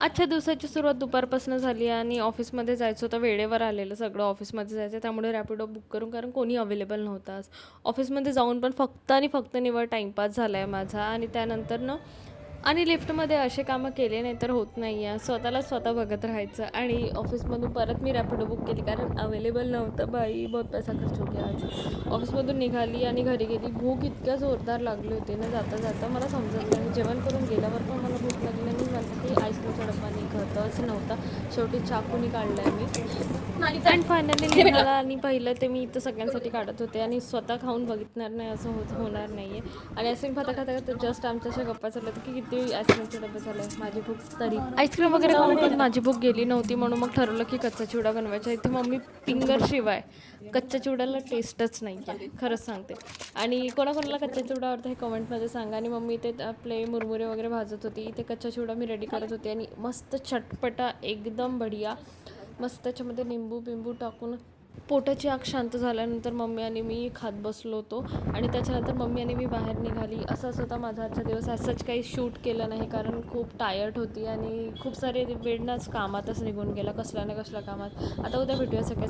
आजच्या दिवसाची सुरुवात दुपारपासून झाली आणि ऑफिसमध्ये जायचं होतं. वेळेवर आलेलं सगळं. ऑफिसमध्ये जायचं त्यामुळे रॅपिडो बुक करून, कारण कोणी अवेलेबल नव्हतं आज. ऑफिसमध्ये जाऊन पण फक्त आणि फक्त निव्वळ टाईमपास झाला आहे माझा. आणि त्यानंतर आणि लिफ्टमध्ये असे कामं केले नाही तर होत नाही आहे. स्वतःला स्वतः बघत राहायचं. आणि ऑफिसमधून परत मी रॅपिडो बुक केली कारण अवेलेबल नव्हतं. बाई बहुत पैसा खर्च हो गया आज. ऑफिसमधून निघाली आणि घरी गेली. भूक इतक्या जोरदार लागली होती ना, जाता जाता मला समजत नाही. जेवण करून गेल्यावर पण मला भूक लागली आणि मला आईस्क्रीमचा डब्बा निघतच नव्हता. शेवटी चाकूनी काढला आहे मी आणि फायनली निघाला. आणि पहिलं ते मी इथं सगळ्यांसाठी काढत होते आणि स्वतः खाऊन बघितणार नाही असं होणार नाही आहे. आणि आईस्क्रीम खाता खाता खाता जस्ट आमच्याशी गप्पा चालल्या की किती आईस्क्रीमचे डबे झाले. माझी भूक तरी आईस्क्रीम वगैरे खाऊन पण माझी भूक गेली नव्हती. म्हणून मग ठरवलं की कच्चा चिवडा बनवायचा. इथे मम्मी फिंगर शिवाय कच्च्या चिवड्याला टेस्टच नाही आहे, खरंच सांगते. आणि कोणाकोणाला कच्चा चिवडा आवडतं हे कमेंटमध्ये सांगा. आणि मम्मी इथे आपले मुरमुरे वगैरे भाजत होती. इथे कच्चा चिवडा मी रेडी करत होते आणि मस्त चटपटा एकदम बढिया मस्त त्याच्यामध्ये निंबू बिंबू टाकून पोटाची आग शांत झाल्यानंतर मम्मी आणि मी खात बसलो होतो. आणि त्याच्यानंतर मम्मी आणि मी बाहेर निघाली. असाच होता माझा आजचा दिवस. असंच काही शूट केलं नाही कारण खूप टायर्ड होती आणि खूप सारे वेळनाच कामातच निघून गेला, कसल्या ना कसल्या कामात. आता उद्या भेटूया सगळे